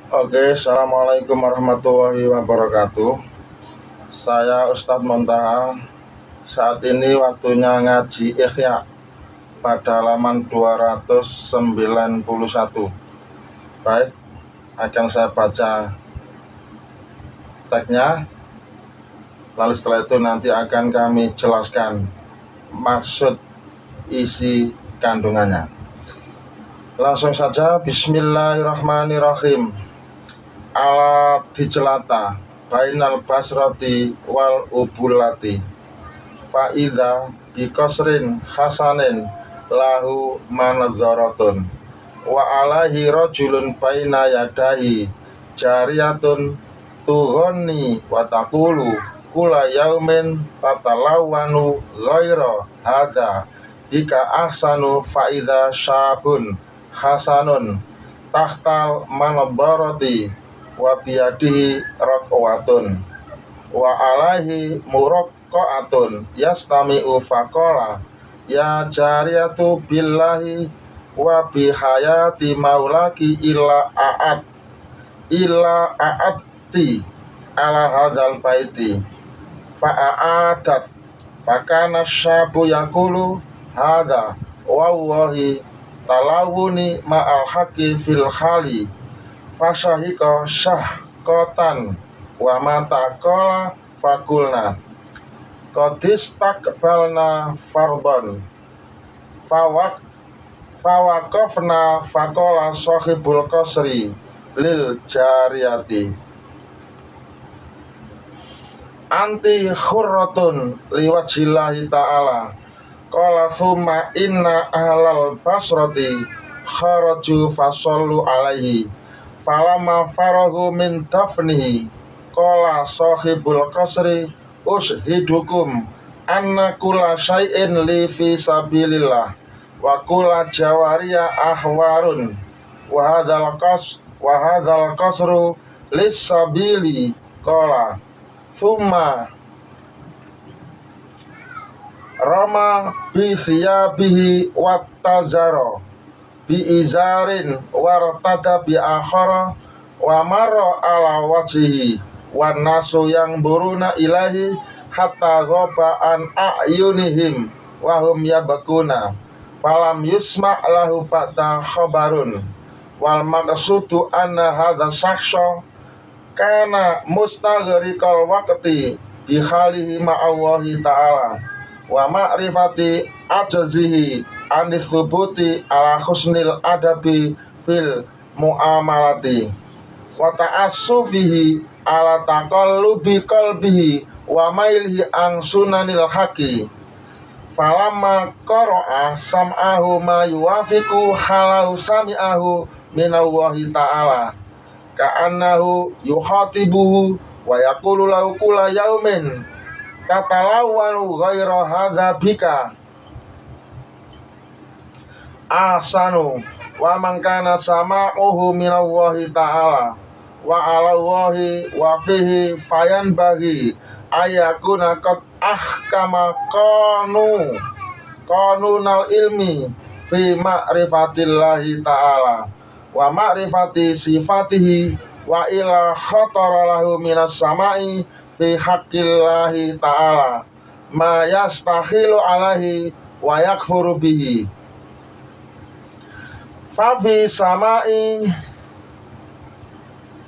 Oke, Assalamualaikum warahmatullahi wabarakatuh. Saya Ustadz Montaha. Saat ini waktunya ngaji Ikhya pada halaman 291. Baik, akan saya baca teksnya. Lalu setelah itu nanti akan kami jelaskan maksud isi kandungannya. Langsung saja, bismillahirrahmanirrahim. Ala dijelata bainal basrati wal ubulati faida bikosrin hasanin lahu manadzaratun wa alaihi rajulun baina yadahi jariyatun tughani wa taqulu kula yaumin tatalawanu ghaira hadza bika ahsanu faida syabun hasanun tahtal manadharati wa biyadihi raqwatun wa alaihi muraqqatun yastami'u faqala ya jariyatu billahi wa bihayati maulaki illa a'atti ala hadzal baiti fa'adat fakana syabu yaqulu hadza wallahi talawuni ma'al haqqi fil khali fasyahika syahqatan wa mata qala fakulna qadis takbalna fardon fawaqafna faqala sahibul qasri lil jariyati anti khurratun liwajillahi ta'ala qala thumma inna ahlal basrati kharaju fasallu alaihi falama farahu min dafnihi qala sahibul qasri ushidukum anna kulla syai'in li fi sabilillah wa kulla jawariya ahwarun wa hadzal qasru lis sabili qala thumma rama bi thiyabihi wattazara bi izarin wartada bi akhara wa marra ala wajhihi wan nasu yang buruna ilahi hatta ghaba an a'yunihim wa hum yabkuna falam yusma lahu ba'da khabarun wal maqsudu anna hadza syakhsa kana mustaghriqal waqti bi khalihi ma'allahi ta'ala wa ma'rifati ajzihi anithubuti ala husnil adabi fil muamalati wa ta'assufihi ala taqallubi qalbihi wa mailhi ang sunanil haqi falamma qara'a sam'ahu ma yuwafiqu halau sami'ahu minallahi ta'ala ka'annahu yukhatibuhu wa yaqulu lahu kula yaumin tatalawalu ghaira hadza bika ahsanu wa man kana sama'uhu minallahi ta'ala wa 'alallahi wa fihi fayanbaghi ayakuna qad ahkama qanunal ilmi fi ma'rifatillahi ta'ala wa ma'rifati sifatihi wa ila khatara lahu minas sama'i fi haqqillahi ta'ala ma yastakhilu alaihi wa yakfuru bihi fa fi sama'i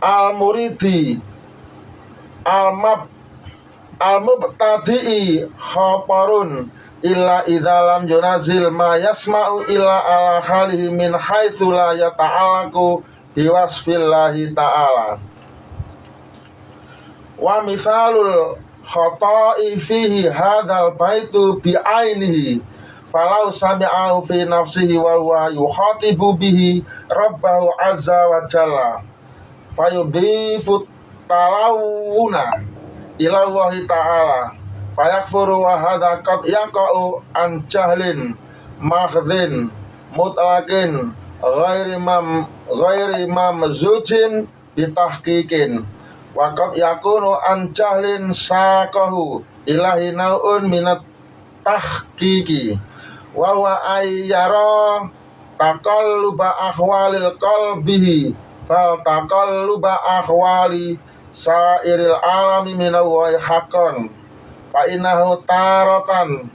al-muridi al-mubtadi'i khabarun illa idza lam yunazil ma yasma'u illa ala khalihi min haitsu la yata'allaqu biwasfillahi ta'ala wa misalul khata'i fihi hadzal baitu bi ainihi falau sami'ahu fi nafsihi wa huwa yukhatibu bihi rabbahu azza wa jalla fayudhifu talawuna ila Allahi ta'ala fayakfuru wa hadza qad yaqa'u an jahlin makhdhin mutlaqin ghairi mamzujin bitahqiqin wa qad yakunu an jahlin saqahu ilahi naun minat tahqiqi wa huwa ayyara taqalluba ahwalil qalbihi bal taqalluba ahwali sairil alami minallahi haqqan fa innahu taratan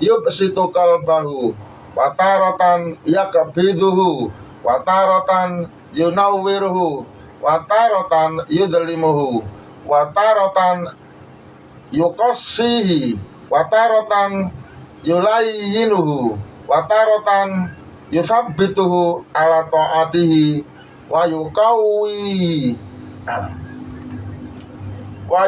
yubsitu qalbahu wa taratan yakbiduhu wa taratan yunawwiruhu wa taratan yudlimuhu wa taratan yuqassihi wa taratan yulayyinuhu wa taratan yuthabbituhu ala ta'atihi wa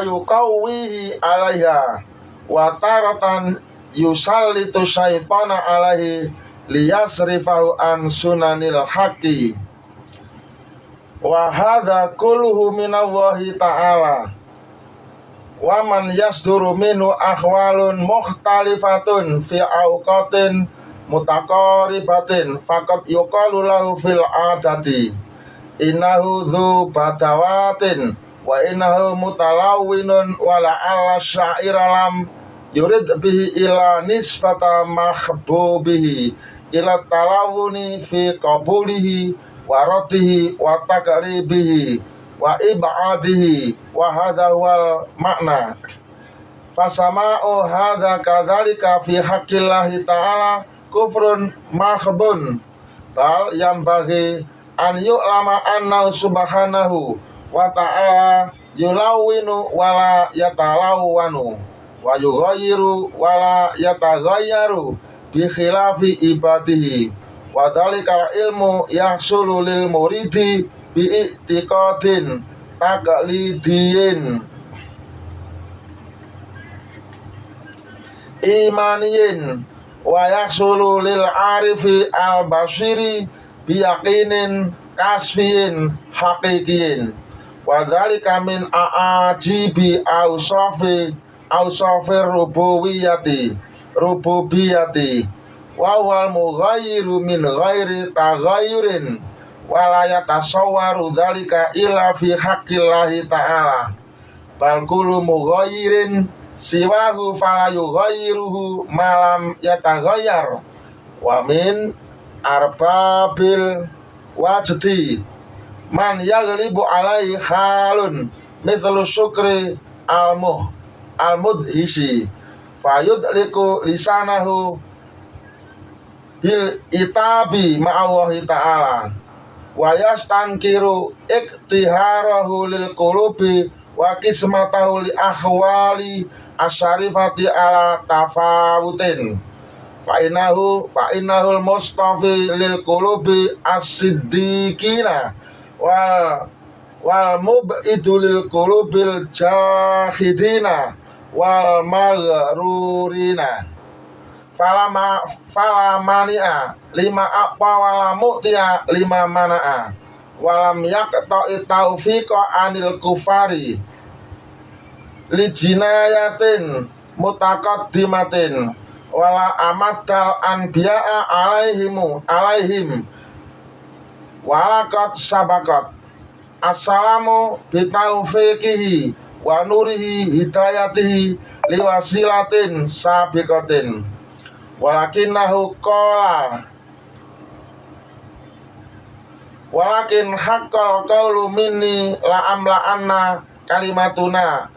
yuqawwihi alaiha wa taratan yusallitu syaitana alaihi liyasrifahu an sunanil haqqi wa hadza kulluhu minallahi ta'ala wa man yasduru minhu ahwalun mukhtalifatun fi awqatin mutaqaribatin faqad yuqalu lahu fil adati innahu dzu badawatin wa innahu mutalawwinun wa la'alla sya'ira lam yurid bihi ila nisbata mahbubihi ila talawuni fi qabulihi wa ratihi wa takribihi wa ibadihi wa hadha wal makna fasama'u hadha kadzalika fi haqqillahi ta'ala kufrun mahdun bal yambaghi an yu'lama annahu subhanahu wa ta'ala yulawwinu wala yatalawwanu wa yughayyiru wala yataghayyaru bi khilafi ibadihi wa dzalikal ilmu yahsulu lil muridi bi i'tiqadin taqlidiyin imaniyin wa yahsulu lil arifi al basiri bi yaqinin kasfiyin haqiqiyin wa dzalika min a'ajibi awsafir rububiyati wa wal mughayyiru min ghairi taghayyurin wa la yatasawwaru dzalika illa fi haqqillahi ta'ala bal kullu mughayyirin siwahu fala yughayyiruhu malam yataghayyar wa min arbabil wajdi man yaghlibu alaihi halun mithlu syukri al-mudhishi fayudliku lisanahu bil itabi ma'allahi ta'ala wa yastankiru iktiharahu lil qulubi wa kismatahu li ahwali asyarifati ala tafawutin fa innahul mustafi lil qulubi as-siddiqina wal mub'idu lil qulubil jahidina wal maghrurina fala mani'a lima aqwa wala mu'tiya lima mana'a walam yaqta'i taufiqa anil kufari li jinayatin mutaqaddimatin wala amatal anbiya'a alaihim walaqad sabaqat assalamu bitaufiqihi wa nurihi hidayatihi liwasilatin sabiqatin walakinnahu qala walakin haqqal qawlu minni la amla anna kalimatuna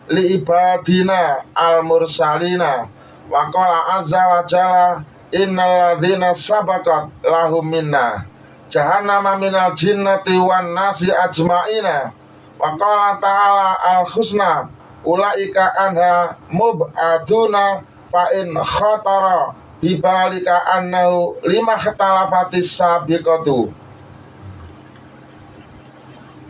li ibadina al mursalina wa qala azza wa jalla innal ladzina sabaqat lahum minna jahannama minal jinnati wan nasi ajma'ina wa qala ta'ala al husna ulaika anha mub'aduna fa in khatara bibalika annahu lima khtalafatis sabiqatu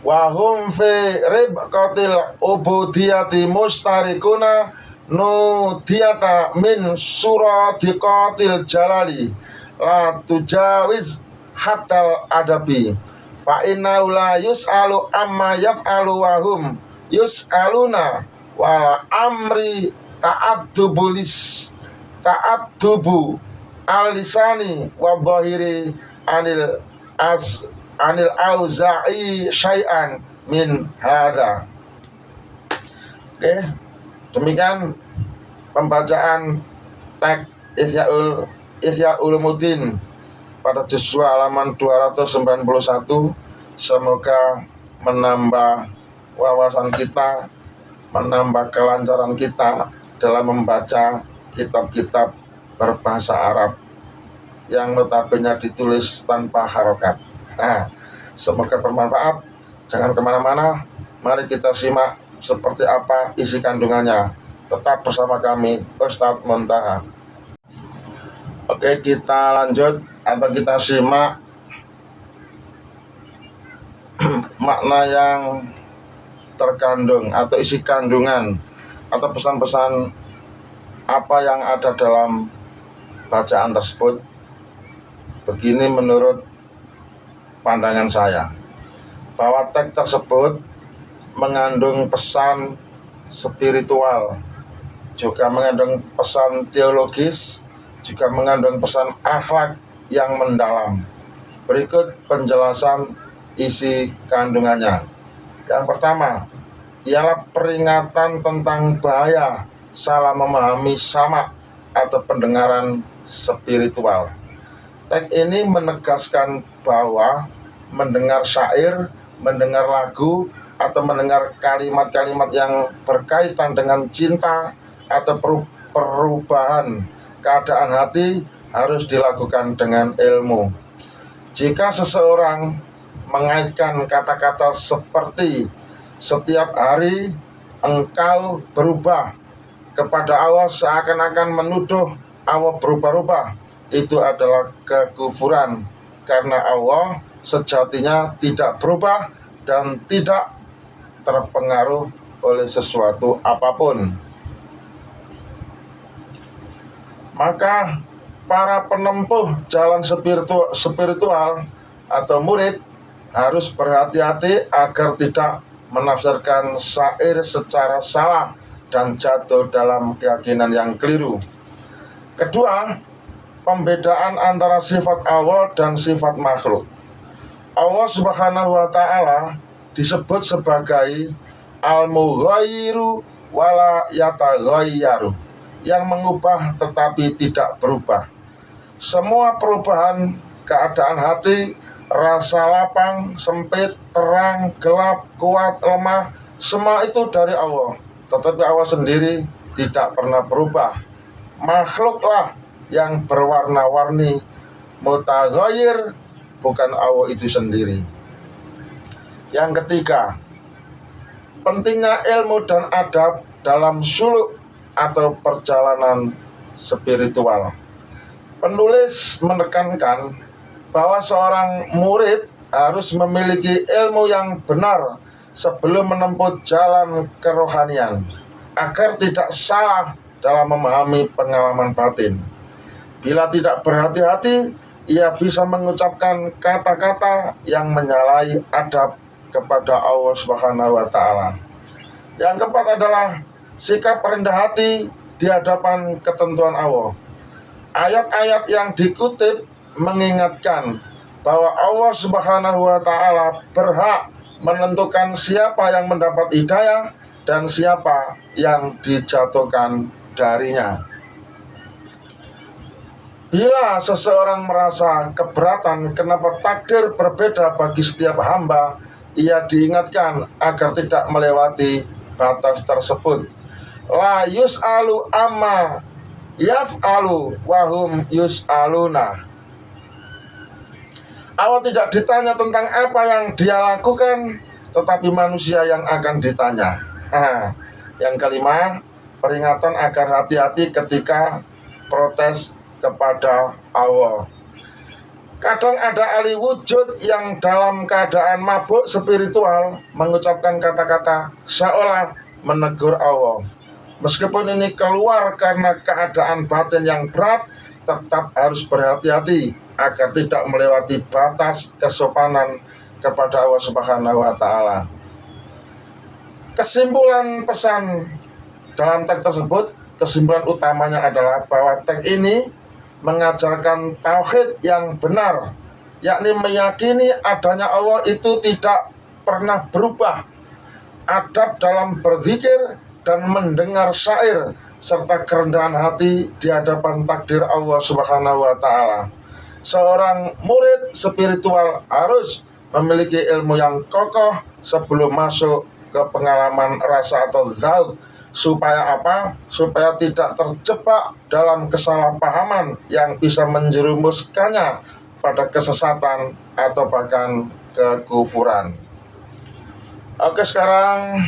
wa hum fi ribqatil ubudiyati mustarikuna nudiyata min suratiqatil jalali la tujawiz hatal adabi fa inna la yus'alu amma yaf'alu wa hum yus'aluna wal amri ta'addubu al-lisani wa dhahiri anil auza'i syai'an min hadza. Oke, demikian pembacaan teks Ihya Ulumuddin pada juz 2 halaman 291. Semoga menambah wawasan kita, menambah kelancaran kita dalam membaca kitab-kitab berbahasa Arab yang notabene ditulis tanpa harokat. Nah, semoga bermanfaat. Jangan kemana-mana. Mari kita simak seperti apa isi kandungannya. Tetap bersama kami, Ustadz Muntaha. Oke, kita lanjut atau kita simak makna yang terkandung atau isi kandungan atau pesan-pesan apa yang ada dalam bacaan tersebut. Begini menurut pandangan saya, bahwa teks tersebut mengandung pesan spiritual, juga mengandung pesan teologis, juga mengandung pesan akhlak yang mendalam. Berikut penjelasan isi kandungannya. Yang pertama ialah peringatan tentang bahaya salah memahami sama atau pendengaran spiritual. Teks ini menegaskan bahwa mendengar syair, mendengar lagu, atau mendengar kalimat-kalimat yang berkaitan dengan cinta atau perubahan keadaan hati harus dilakukan dengan ilmu. Jika seseorang mengaitkan kata-kata seperti setiap hari engkau berubah kepada Allah seakan-akan menuduh Allah berubah-ubah, itu adalah kekufuran, karena Allah sejatinya tidak berubah dan tidak terpengaruh oleh sesuatu apapun. Maka para penempuh jalan spiritual atau murid harus berhati-hati agar tidak menafsirkan syair secara salah dan jatuh dalam keyakinan yang keliru. Kedua, pembedaan antara sifat Allah dan sifat makhluk. Allah Subhanahu wa Ta'ala disebut sebagai al-mughayyiru wala yataghayyaru, yang mengubah tetapi tidak berubah. Semua perubahan keadaan hati, rasa lapang, sempit, terang, gelap, kuat, lemah, semua itu dari Allah. Tetapi Allah sendiri tidak pernah berubah. Makhluklah yang berwarna-warni, mutaghayyir, bukan Allah itu sendiri. Yang ketiga, pentingnya ilmu dan adab dalam suluk atau perjalanan spiritual. Penulis menekankan bahwa seorang murid harus memiliki ilmu yang benar sebelum menempuh jalan kerohanian, agar tidak salah dalam memahami pengalaman batin. Bila tidak berhati-hati, ia bisa mengucapkan kata-kata yang menyalahi adab kepada Allah Subhanahu wa Ta'ala. Yang keempat adalah sikap rendah hati di hadapan ketentuan Allah. Ayat-ayat yang dikutip mengingatkan bahwa Allah Subhanahu wa Ta'ala berhak menentukan siapa yang mendapat hidayah dan siapa yang dijatuhkan darinya. Bila seseorang merasa keberatan kenapa takdir berbeda bagi setiap hamba, ia diingatkan agar tidak melewati batas tersebut. La yus'alu amma yaf'alu wahum yus'aluna. Allah tidak ditanya tentang apa yang dia lakukan, tetapi manusia yang akan ditanya. Yang kelima, peringatan agar hati-hati ketika protes kepada Allah. Kadang ada ahli wujud yang dalam keadaan mabuk spiritual mengucapkan kata-kata seolah menegur Allah. Meskipun ini keluar karena keadaan batin yang berat, tetap harus berhati-hati agar tidak melewati batas kesopanan kepada Allah Subhanahu wa Ta'ala. Kesimpulan pesan dalam teks tersebut, kesimpulan utamanya adalah bahwa teks ini mengajarkan tauhid yang benar, yakni meyakini adanya Allah itu tidak pernah berubah. Adab dalam berzikir dan mendengar syair serta kerendahan hati di hadapan takdir Allah Subhanahu wa Ta'ala. seorang murid spiritual harus memiliki ilmu yang kokoh sebelum masuk ke pengalaman rasa atau zauk. Supaya apa? Supaya tidak terjebak dalam kesalahpahaman yang bisa menjerumuskannya pada kesesatan atau bahkan kekufuran. Oke, sekarang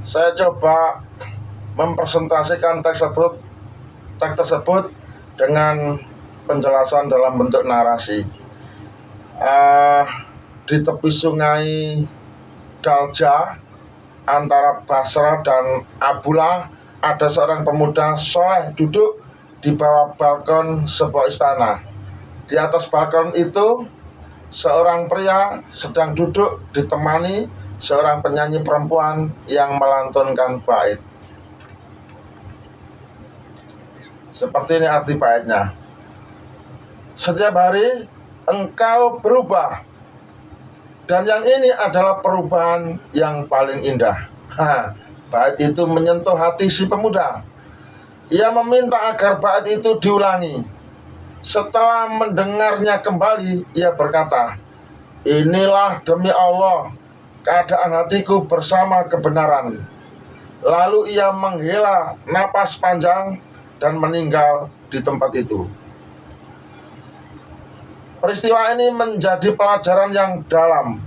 saya coba mempresentasikan teks tersebut dengan penjelasan dalam bentuk narasi. Di tepi sungai Dalja antara Basra dan Abula ada seorang pemuda soleh duduk di bawah balkon sebuah istana. Di atas balkon itu seorang pria sedang duduk ditemani seorang penyanyi perempuan yang melantunkan bait. Seperti ini arti baitnya. Setiap hari engkau berubah, dan yang ini adalah perubahan yang paling indah. Bait itu menyentuh hati si pemuda. Ia meminta agar bait itu diulangi. Setelah mendengarnya kembali, ia berkata, inilah demi Allah keadaan hatiku bersama kebenaran. Lalu ia menghela napas panjang dan meninggal di tempat itu. Peristiwa ini menjadi pelajaran yang dalam.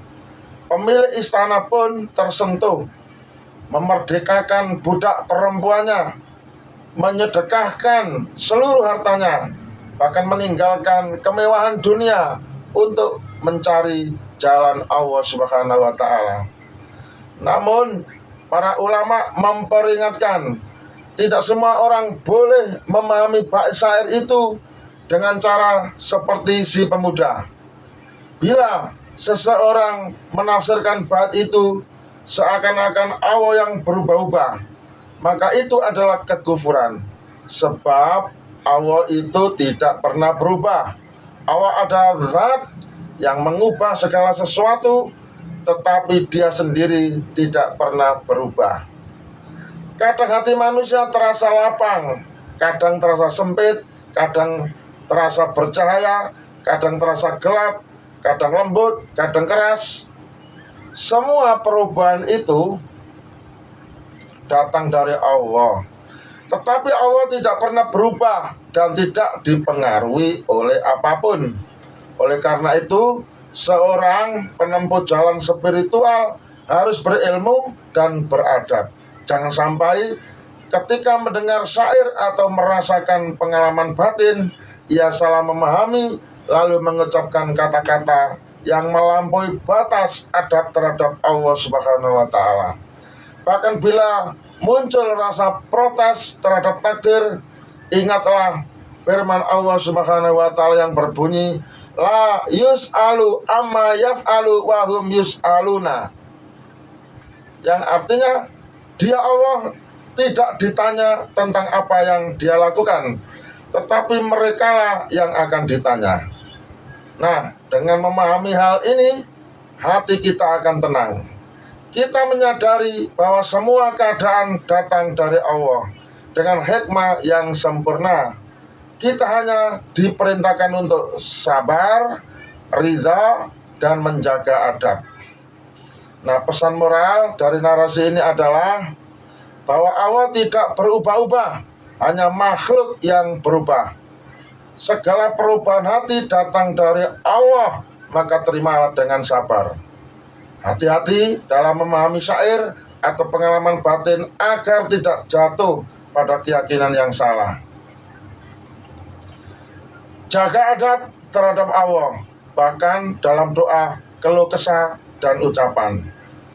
Pemilik istana pun tersentuh, memerdekakan budak perempuannya, menyedekahkan seluruh hartanya, bahkan meninggalkan kemewahan dunia untuk mencari jalan Allah Subhanahu wa Ta'ala. Namun, para ulama memperingatkan, tidak semua orang boleh memahami bait syair itu dengan cara seperti si pemuda. Bila seseorang menafsirkan bait itu seakan-akan Allah yang berubah-ubah, maka itu adalah kekufuran. Sebab Allah itu tidak pernah berubah. Allah adalah zat yang mengubah segala sesuatu, tetapi dia sendiri tidak pernah berubah. Kadang hati manusia terasa lapang, kadang terasa sempit, kadang terasa bercahaya, kadang terasa gelap, kadang lembut, kadang keras. Semua perubahan itu datang dari Allah. Tetapi Allah tidak pernah berubah dan tidak dipengaruhi oleh apapun. Oleh karena itu, seorang penempuh jalan spiritual harus berilmu dan beradab. Jangan sampai ketika mendengar syair atau merasakan pengalaman batin, ia salah memahami lalu mengucapkan kata-kata yang melampaui batas adab terhadap Allah Subhanahu wa Ta'ala. Bahkan bila muncul rasa protes terhadap takdir, ingatlah firman Allah Subhanahu wa Ta'ala yang berbunyi, la yus'alu amma yaf'alu wa hum yus'aluna, yang artinya dia Allah tidak ditanya tentang apa yang dia lakukan, tetapi merekalah yang akan ditanya. Nah, dengan memahami hal ini, hati kita akan tenang. Kita menyadari bahwa semua keadaan datang dari Allah dengan hikmah yang sempurna. Kita hanya diperintahkan untuk sabar, ridha, dan menjaga adab. Nah, pesan moral dari narasi ini adalah bahwa Allah tidak berubah-ubah, hanya makhluk yang berubah. Segala perubahan hati datang dari Allah, maka terimalah dengan sabar. Hati-hati dalam memahami syair atau pengalaman batin agar tidak jatuh pada keyakinan yang salah. Jaga adab terhadap Allah, bahkan dalam doa, keluh kesah, dan ucapan.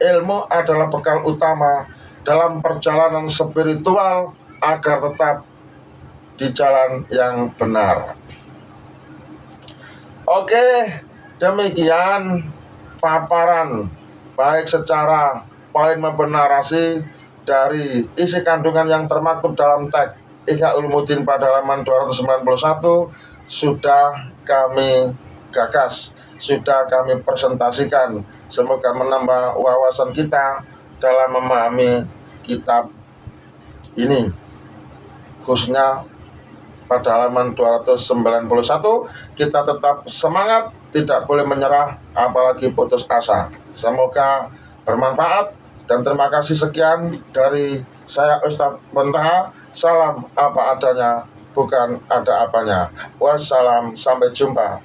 Ilmu adalah bekal utama dalam perjalanan spiritual agar tetap di jalan yang benar. Oke, demikian paparan baik secara poin maupun narasi dari isi kandungan yang termaktub dalam teks Ihya Ulumuddin pada halaman 291 sudah kami gagas, sudah kami presentasikan. Semoga menambah wawasan kita dalam memahami kitab ini, khususnya pada halaman 291. Kita tetap semangat, tidak boleh menyerah, apalagi putus asa. Semoga bermanfaat, dan terima kasih. Sekian dari saya, Ustadz Muntaha. Salam apa adanya, bukan ada apanya. Wassalam, sampai jumpa.